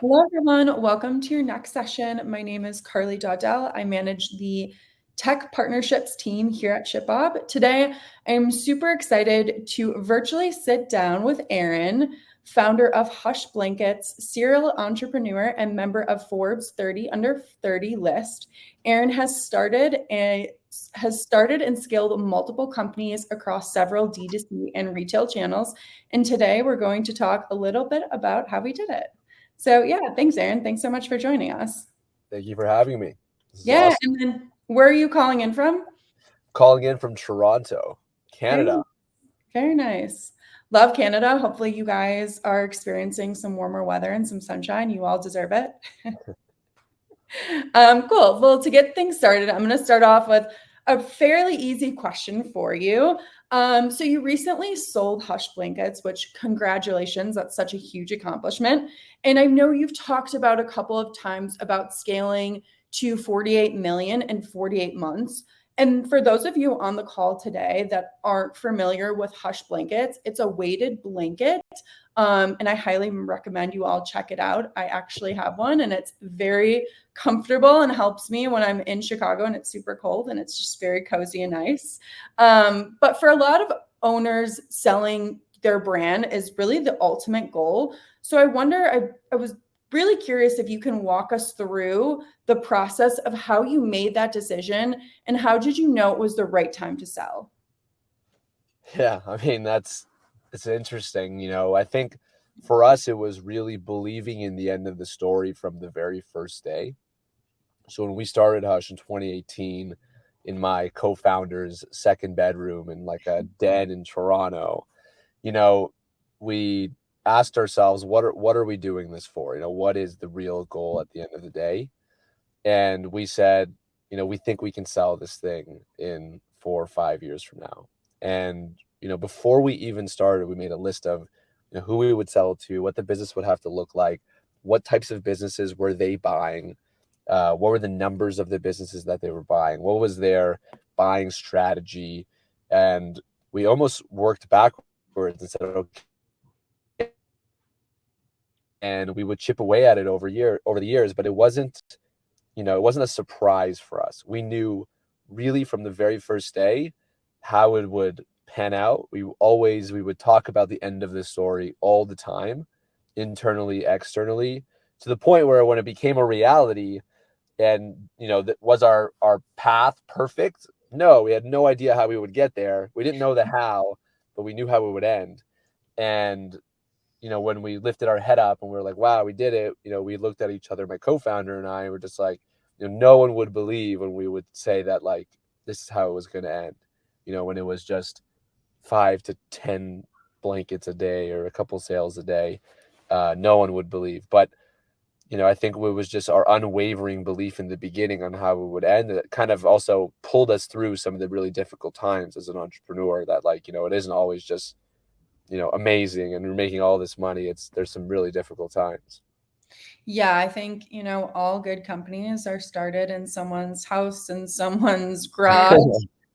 Hello, everyone. Welcome to your next session. My name is Carly Dawdell. I manage the tech partnerships team here at ShipBob. Today, I'm super excited to virtually sit down with Aaron, founder of Hush Blankets, serial entrepreneur, and member of Forbes 30 Under 30 list. Aaron has started and scaled multiple companies across several D2C and retail channels. And today, we're going to talk a little bit about how he did it. So yeah, thanks, Aaron. Thanks so much for joining us. Thank you for having me. This is Yeah, awesome. and then where are you calling in from? Calling in from Toronto, Very, Canada. very nice. Love Canada. Hopefully, you guys are experiencing some warmer weather and some sunshine. You all deserve it. Cool. Well, to get things started, I'm going to start off with a fairly easy question for you. So you recently sold Hush Blankets, which congratulations, that's such a huge accomplishment. And I know you've talked about a couple of times about scaling to 48 million in 48 months. And for those of you on the call today that aren't familiar with Hush Blankets, it's a weighted blanket. And I highly recommend you all check it out. I actually have one, and it's very comfortable and helps me when I'm in Chicago and it's super cold, and it's just very cozy and nice. But for a lot of owners, selling their brand is really the ultimate goal. So I wonder, I was really curious if you can walk us through the process of how you made that decision and how did you know it was the right time to sell? Yeah, I mean it's interesting. I think for us it was really believing in the end of the story from the very first day. So when we started Hush in 2018 in my co-founder's second bedroom in like a den in Toronto, you know, we asked ourselves what are we doing this for? What is the real goal at the end of the day? And we said, we think we can sell this thing in 4 or 5 years from now. And before we even started, we made a list of who we would sell to, what the business would have to look like, what types of businesses were they buying, what were the numbers of the businesses that they were buying, what was their buying strategy, and we almost worked backwards and said, okay, and we would chip away at it over the years, but it wasn't a surprise for us. We knew really from the very first day how it would pan out. We would talk about the end of the story all the time, internally, externally, to the point where when it became a reality, and that was our path perfect. No, we had no idea how we would get there. We didn't know the how, but we knew how it would end. And when we lifted our head up and we were like, wow, we did it, we looked at each other, my co-founder and I were just like, no one would believe when we would say that, like, this is how it was going to end, when it was just 5 to 10 blankets a day or a couple sales a day. No one would believe. But, I think it was just our unwavering belief in the beginning on how it would end that kind of also pulled us through some of the really difficult times as an entrepreneur, that, like, it isn't always just amazing and we're making all this money. There's some really difficult times. Yeah, I think, all good companies are started in someone's house and someone's garage,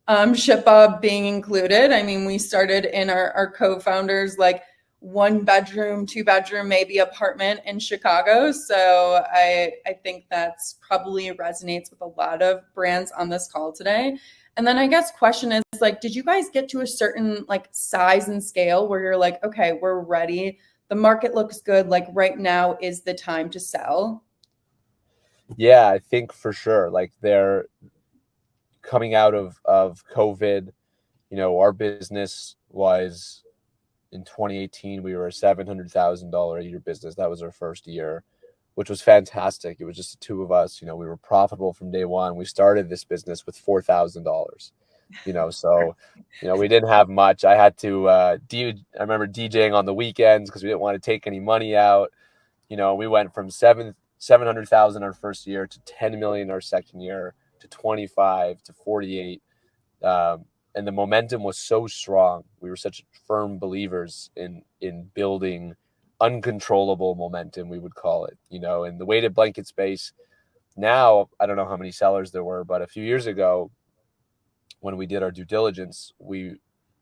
ShipUp being included. I mean, we started in our co-founders like one bedroom, two bedroom, maybe apartment in Chicago. So I think that's probably resonates with a lot of brands on this call today. And then I guess question is like, did you guys get to a certain like size and scale where you're like, okay, we're ready, the market looks good, like right now is the time to sell? Yeah, I think for sure. Like, they're coming out of COVID. Our business was, in 2018, we were a $700,000 a year business. That was our first year, which was fantastic. It was just the two of us. We were profitable from day one. We started this business with $4,000. So we didn't have much. I had to I remember DJing on the weekends because we didn't want to take any money out. We went from 700,000 our first year to 10 million our second year to 25 to 48. And the momentum was so strong. We were such firm believers in building uncontrollable momentum, we would call it. In the weighted blanket space, now I don't know how many sellers there were, but a few years ago when we did our due diligence,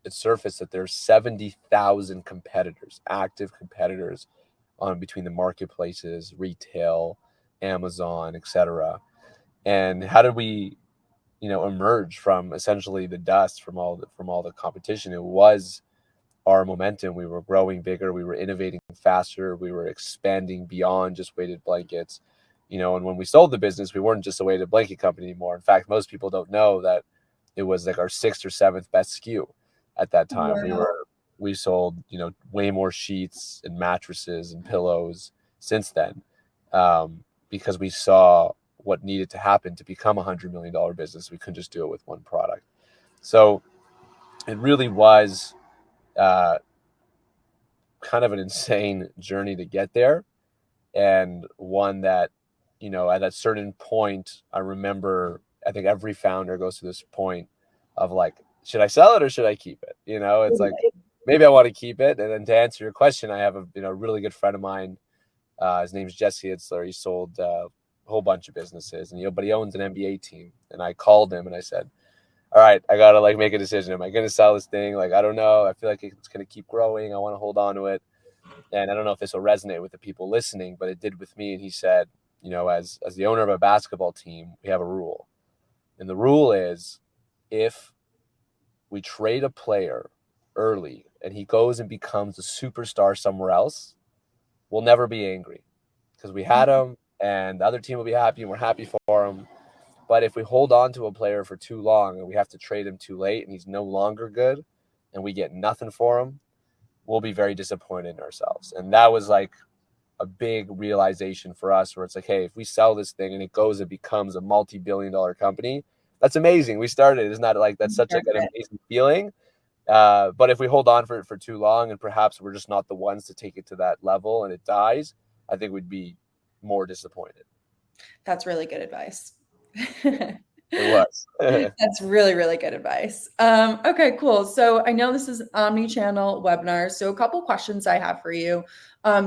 it surfaced that there's 70,000 competitors, active competitors on between the marketplaces, retail, Amazon, etc. And how did we, emerge from essentially the dust from all the competition? It was our momentum. We were growing bigger, we were innovating faster, we were expanding beyond just weighted blankets. And when we sold the business, we weren't just a weighted blanket company anymore. In fact, most people don't know that it was like our sixth or seventh best SKU at that time. Wow. We sold, way more sheets and mattresses and pillows since then, because we saw what needed to happen to become $100 million business. We couldn't just do it with one product. So it really was kind of an insane journey to get there, and one that, at a certain point, I remember, I think every founder goes to this point of like, should I sell it or should I keep it? It's like, maybe I want to keep it. And then to answer your question, I have a really good friend of mine. His name's Jesse Itzler. He sold a whole bunch of businesses, and but he owns an NBA team. And I called him and I said, all right, I gotta like make a decision. Am I gonna sell this thing? Like, I don't know. I feel like it's gonna keep growing. I want to hold on to it. And I don't know if this will resonate with the people listening, but it did with me. And he said, as the owner of a basketball team, we have a rule. And the rule is, if we trade a player early and he goes and becomes a superstar somewhere else, we'll never be angry, because we had him and the other team will be happy and we're happy for him. But if we hold on to a player for too long and we have to trade him too late and he's no longer good and we get nothing for him, we'll be very disappointed in ourselves. And that was like a big realization for us, where it's like, hey, if we sell this thing and it goes and becomes a multi-billion-dollar company, that's amazing. We started. Isn't that like, that's such like an amazing feeling? But if we hold on for it for too long and perhaps we're just not the ones to take it to that level and it dies, I think we'd be more disappointed. That's really good advice. It was. That's really, really good advice. Okay, cool. So I know this is omni-channel webinar. So a couple questions I have for you.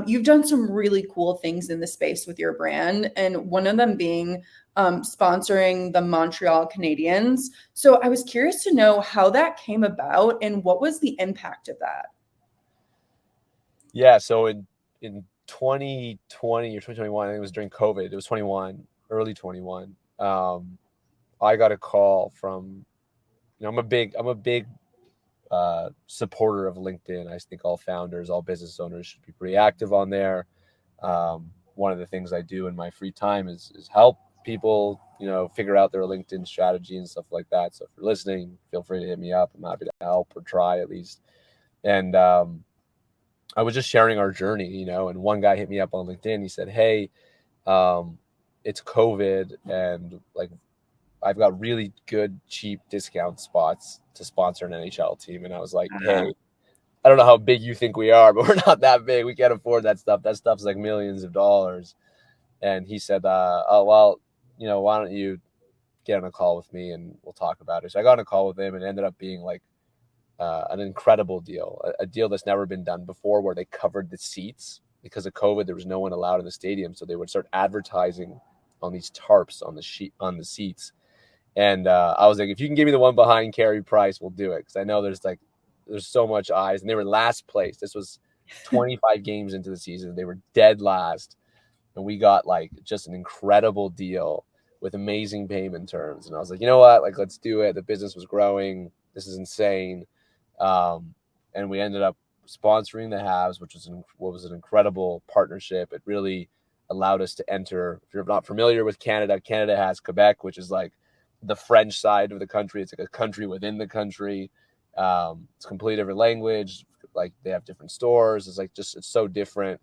You've done some really cool things in the space with your brand, and one of them being sponsoring the Montreal Canadiens. So I was curious to know how that came about and what was the impact of that? Yeah, so in 2020 or 2021, I think it was during COVID. It was 21, early 21. I got a call from, I'm a big supporter of LinkedIn. I think all founders, all business owners should be pretty active on there. One of the things I do in my free time is help people, figure out their LinkedIn strategy and stuff like that. So if you're listening, feel free to hit me up. I'm happy to help, or try at least. And I was just sharing our journey, and one guy hit me up on LinkedIn. He said, hey, it's COVID, and like, I've got really good, cheap discount spots to sponsor an NHL team. And I was like, hey, I don't know how big you think we are, but we're not that big. We can't afford that stuff. That stuff's like millions of dollars. And he said, oh, well, why don't you get on a call with me and we'll talk about it. So I got on a call with him, and it ended up being like an incredible deal, a deal that's never been done before, where they covered the seats. Because of COVID, there was no one allowed in the stadium. So they would start advertising on these tarps on the seats. And I was like, if you can give me the one behind Carey Price, we'll do it. Because I know there's so much eyes. And they were last place. This was 25 games into the season. They were dead last. And we got like just an incredible deal with amazing payment terms. And I was like, you know what? Like, let's do it. The business was growing. This is insane. And we ended up sponsoring the Habs, which was an incredible partnership. It really allowed us to enter. If you're not familiar with Canada, Canada has Quebec, which is like the French side of the country. It's like a country within the country. It's a completely different language. Like, they have different stores. It's like, just, it's so different.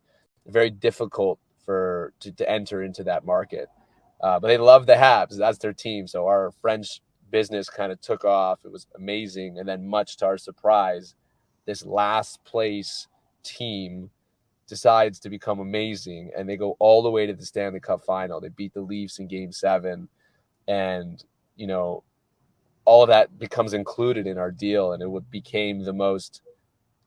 Very difficult to enter into that market. But they love the Habs. That's their team. So our French business kind of took off. It was amazing. And then, much to our surprise, this last place team decides to become amazing, and they go all the way to the Stanley Cup final. They beat the Leafs in Game 7, and all of that becomes included in our deal, and it became the most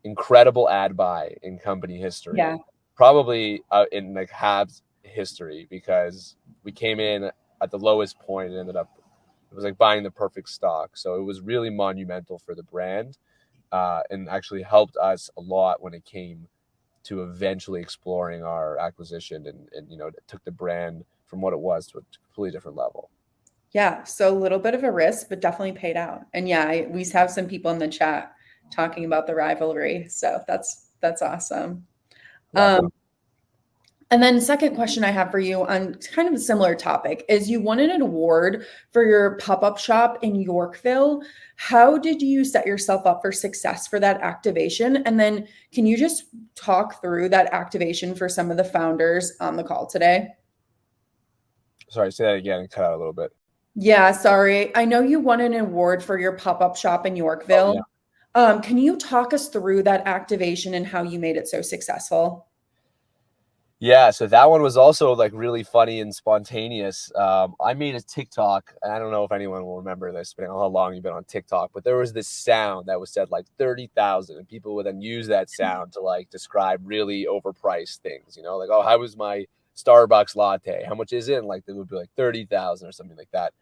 incredible ad buy in company history. Yeah. Probably in like Habs history, because we came in at the lowest point and ended up, it was like buying the perfect stock. So it was really monumental for the brand, and actually helped us a lot when it came to eventually exploring our acquisition, and you know, it took the brand from what it was to a completely different level. Yeah, so a little bit of a risk, but definitely paid out. And yeah, we have some people in the chat talking about the rivalry, so that's awesome. Yeah. And then second question I have for you on kind of a similar topic is you won an award for your pop-up shop in Yorkville. How did you set yourself up for success for that activation? And then can you just talk through that activation for some of the founders on the call today? Sorry, say that again and cut out a little bit. Yeah, sorry. I know you won an award for your pop-up shop in Oh, Yorkville. yeah. Can you talk us through that activation and how you made it so successful? Yeah, so that one was also like really funny and spontaneous. I made a TikTok, and I don't know if anyone will remember this, depending on how long you've been on TikTok, but there was this sound that was said like 30,000, and people would then use that sound to like describe really overpriced things, you know, like, oh, how was my Starbucks latte? How much is it? And like, it would be like 30,000 or something like that.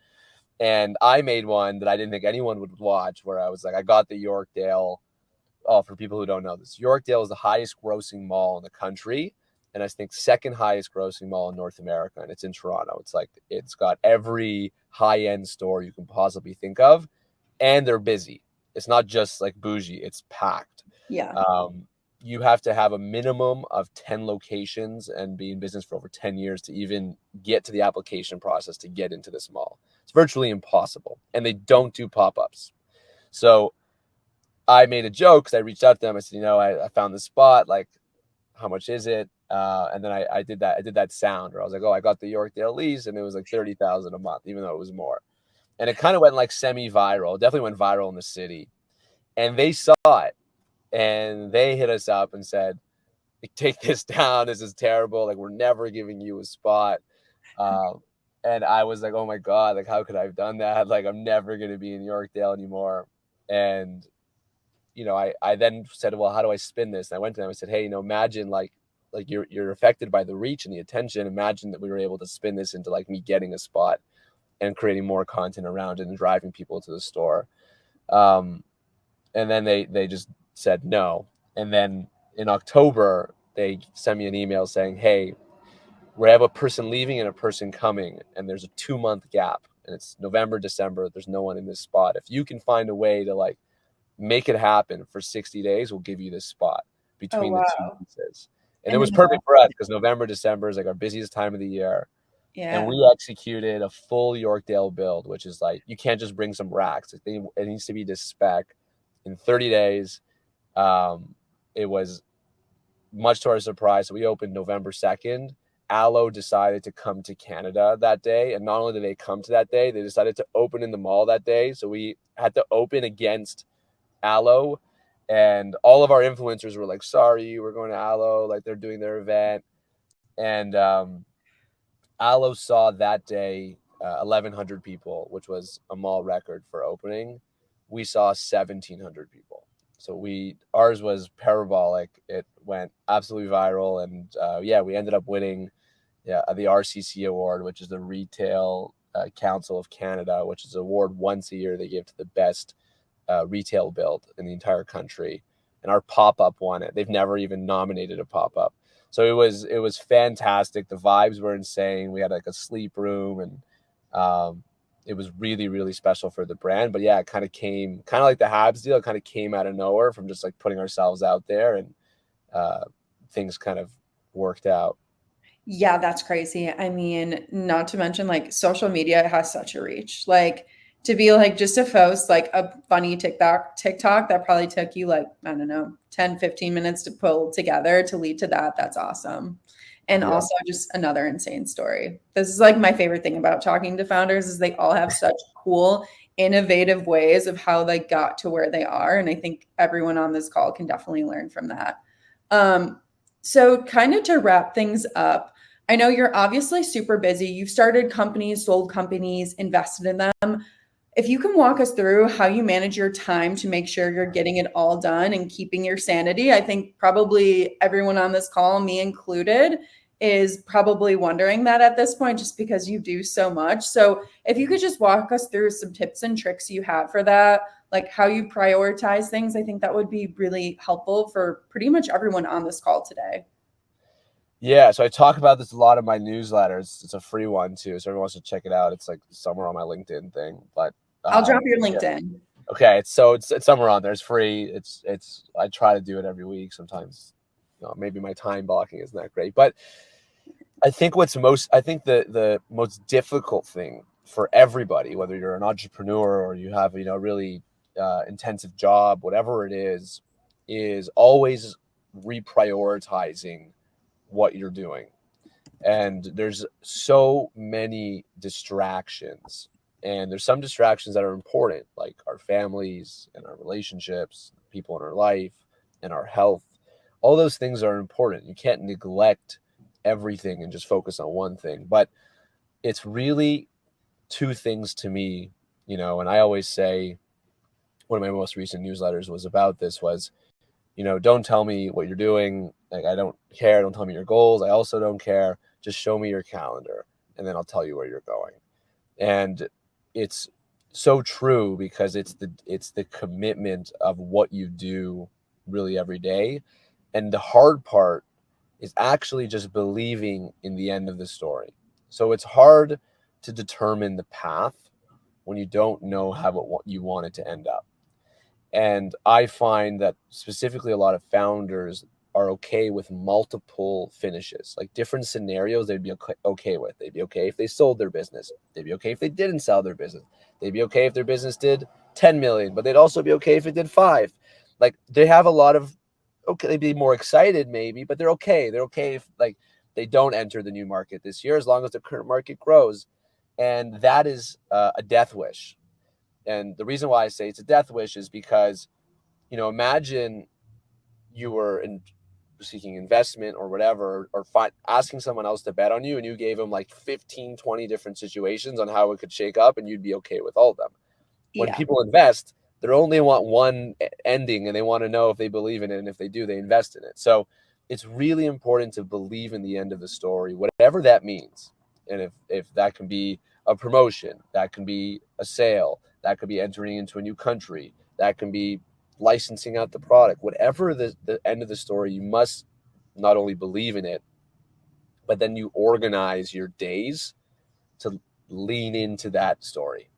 And I made one that I didn't think anyone would watch, where I was like, I got the Yorkdale. Oh, for people who don't know this, Yorkdale is the highest grossing mall in the country. And I think second highest grossing mall in North America. And it's in Toronto. It's like, it's got every high end store you can possibly think of. And they're busy. It's not just like bougie, it's packed. Yeah. You have to have a minimum of 10 locations and be in business for over 10 years to even get to the application process to get into this mall. It's virtually impossible. And they don't do pop-ups. So I made a joke because I reached out to them. I said, you know, I found this spot. Like, how much is it? And then I did that sound where I was like, oh, I got the Yorkdale lease, and it was like 30,000 a month, even though it was more. And it kind of went like semi-viral. It definitely went viral in the city. And they saw it, and they hit us up and said, take this down. This is terrible. Like, we're never giving you a spot. And I was like, oh my God, like, how could I have done that? Like, I'm never going to be in Yorkdale anymore. And you know, I then said, well, how do I spin this? And I went to them and said, hey, you know, imagine like you're affected by the reach and the attention. Imagine that we were able to spin this into like me getting a spot and creating more content around it and driving people to the store. And then they just said no. And then in October, they sent me an email saying, hey, we have a person leaving and a person coming, and there's a 2-month gap, and it's November, December. There's no one in this spot. If you can find a way to like make it happen for 60 days, we'll give you this spot between the two pieces. And it was perfect for us because November, December is like our busiest time of the year. Yeah. And we executed a full Yorkdale build, which is like, you can't just bring some racks. It needs to be to spec in 30 days. It was much to our surprise. So we opened November 2nd. Aloe decided to come to Canada that day. And not only did they come to that day, they decided to open in the mall that day. So we had to open against Aloe, and all of our influencers were like, sorry, we're going to Aloe, like they're doing their event. And Aloe saw that day 1,100 people, which was a mall record for opening. We saw 1,700 people. So ours was parabolic. It went absolutely viral. And we ended up winning the RCC award, which is the Retail Council of Canada, which is an award once a year they give to the best retail build in the entire country. And our pop-up won it. They've never even nominated a pop-up. So it was fantastic. The vibes were insane. We had like a sleep room, and it was really, really special for the brand. But yeah, it kind of like the Habs deal. It kind of came out of nowhere from just like putting ourselves out there, and things kind of worked out. Yeah, that's crazy. I mean, not to mention like social media has such a reach. Like to be like just to post like a funny TikTok that probably took you like, I don't know, 10, 15 minutes to pull together to lead to that. That's awesome. And Yeah. also just another insane story. This is like my favorite thing about talking to founders is they all have such cool, innovative ways of how they got to where they are. And I think everyone on this call can definitely learn from that. So kind of to wrap things up, I know you're obviously super busy. You've started companies, sold companies, invested in them. If you can walk us through how you manage your time to make sure you're getting it all done and keeping your sanity, I think probably everyone on this call, me included, is probably wondering that at this point, just because you do so much. So if you could just walk us through some tips and tricks you have for that, like how you prioritize things. I think that would be really helpful for pretty much everyone on this call today. Yeah, so I talk about this a lot in my newsletters. It's a free one too, so everyone wants to check it out. It's like somewhere on my LinkedIn thing, but I'll drop your yeah. LinkedIn. Okay, it's somewhere on there. It's free. It's I try to do it every week. Sometimes, maybe my time blocking isn't that great, but I think the most difficult thing for everybody, whether you're an entrepreneur or you have a really intensive job, whatever it is always reprioritizing what you're doing. And there's so many distractions, and there's some distractions that are important, like our families and our relationships, people in our life and our health. All those things are important. You can't neglect everything and just focus on one thing, but it's really two things to me, and I always say, one of my most recent newsletters was about this, was don't tell me what you're doing. Like, I don't care. Don't tell me your goals. I also don't care. Just show me your calendar, and then I'll tell you where you're going. And it's so true, because it's the commitment of what you do really every day. And the hard part is actually just believing in the end of the story. So it's hard to determine the path when you don't know how you want it to end up. And I find that specifically a lot of founders are okay with multiple finishes, like different scenarios they'd be okay with. They'd be okay if they sold their business. They'd be okay if they didn't sell their business. They'd be okay if their business did 10 million, but they'd also be okay if it did 5. Like, they have a lot of, okay, they'd be more excited maybe, but they're okay. They're okay if, like, they don't enter the new market this year, as long as the current market grows. And that is a death wish. And the reason why I say it's a death wish is because, imagine you were seeking investment or whatever, or asking someone else to bet on you, and you gave them like 15, 20 different situations on how it could shake up, and you'd be okay with all of them. When people invest, they only want one ending, and they want to know if they believe in it, and if they do, they invest in it. So it's really important to believe in the end of the story, whatever that means. And if that can be a promotion, that can be a sale, that could be entering into a new country, that can be licensing out the product, whatever the end of the story, you must not only believe in it, but then you organize your days to lean into that story.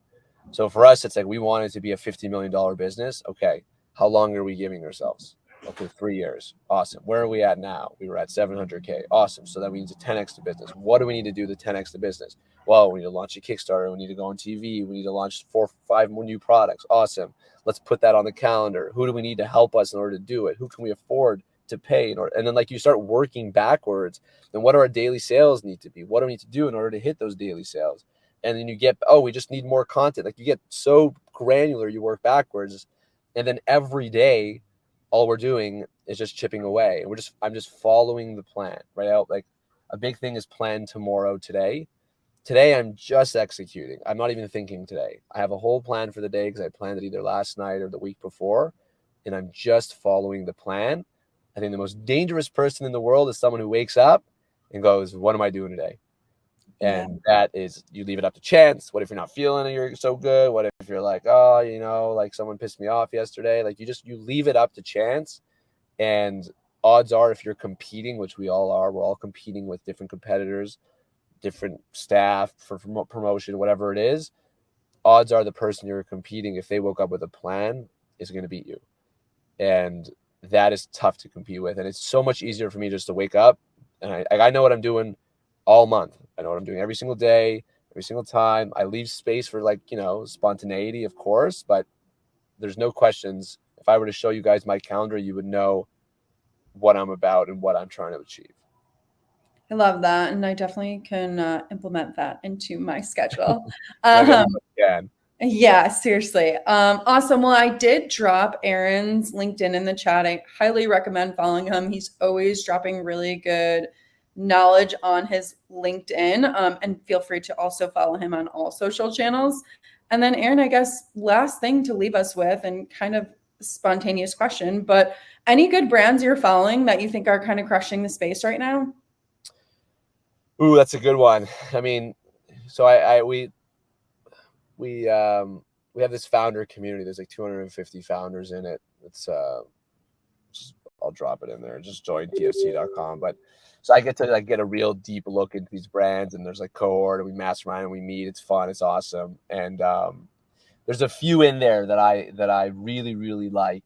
So for us, it's like, we want it to be a $50 million business. Okay, how long are we giving ourselves? Okay, 3 years. Awesome. Where are we at now? We were at 700K. Awesome. So that means a 10x the business. What do we need to do to 10x the business? Well, we need to launch a Kickstarter. We need to go on TV. We need to launch 4 or 5 more new products. Awesome. Let's put that on the calendar. Who do we need to help us in order to do it? Who can we afford to pay in order? And then, like, you start working backwards. Then what do our daily sales need to be? What do we need to do in order to hit those daily sales? And then you get, we just need more content. Like, you get so granular, you work backwards. And then every day, all we're doing is just chipping away. And I'm just following the plan, right? Like, a big thing is plan tomorrow, today. Today, I'm just executing. I'm not even thinking today. I have a whole plan for the day because I planned it either last night or the week before, and I'm just following the plan. I think the most dangerous person in the world is someone who wakes up and goes, what am I doing today? And that is, you leave it up to chance. What if you're not feeling it, you're so good? What if you're like, like someone pissed me off yesterday? Like, you leave it up to chance. And odds are, if you're competing, which we all are, we're all competing with different competitors, different staff for promotion, whatever it is, odds are the person you're competing, if they woke up with a plan, is going to beat you. And that is tough to compete with. And it's so much easier for me just to wake up, and I know what I'm doing all month. I know what I'm doing every single day, every single time. I leave space for, like, spontaneity, of course, but there's no questions. If I were to show you guys my calendar, you would know what I'm about and what I'm trying to achieve. I love that. And I definitely can implement that into my schedule. Yeah, seriously. Awesome. Well, I did drop Aaron's LinkedIn in the chat. I highly recommend following him. He's always dropping really good knowledge on his LinkedIn. And feel free to also follow him on all social channels. And then, Aaron, I guess last thing to leave us with, and kind of spontaneous question, but any good brands you're following that you think are kind of crushing the space right now? Ooh, that's a good one. I mean, so we we have this founder community. There's like 250 founders in it. It's I'll drop it in there. Just join tfc.com. But so I get to like get a real deep look into these brands, and there's like cohort, and we mastermind and we meet. It's fun. It's awesome. And there's a few in there that I really, really like,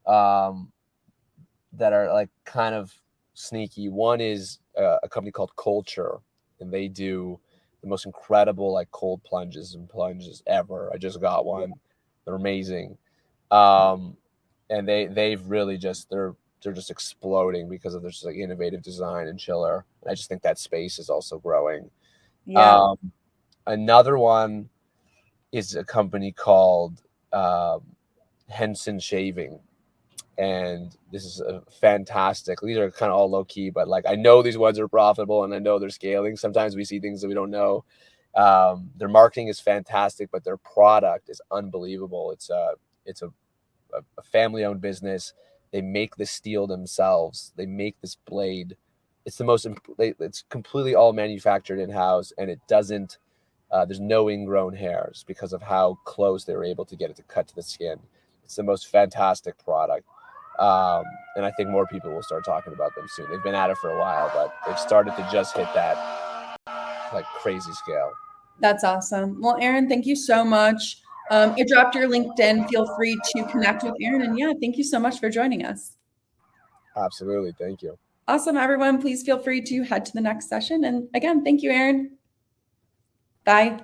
that are like kind of sneaky. One is a company called Culture, and they do the most incredible like cold plunges ever. I just got one. They're amazing. And they've really just they're just exploding because of their just like innovative design and chiller. And I just think that space is also growing. Yeah. Another one is a company called Henson Shaving. And this is a fantastic. These are kind of all low key, but like I know these ones are profitable and I know they're scaling. Sometimes we see things that we don't know. Their marketing is fantastic, but their product is unbelievable. It's a family-owned business. They make the steel themselves. They make this blade. It's it's completely all manufactured in-house, and it doesn't. There's no ingrown hairs because of how close they were able to get it to cut to the skin. It's the most fantastic product. And I think more people will start talking about them soon. They've been at it for a while, but they've started to just hit that like crazy scale. That's awesome. Well, Aaron, thank you so much. You dropped your LinkedIn. Feel free to connect with Aaron. And yeah, thank you so much for joining us. Absolutely. Thank you. Awesome, everyone. Please feel free to head to the next session. And again, thank you, Aaron. Bye.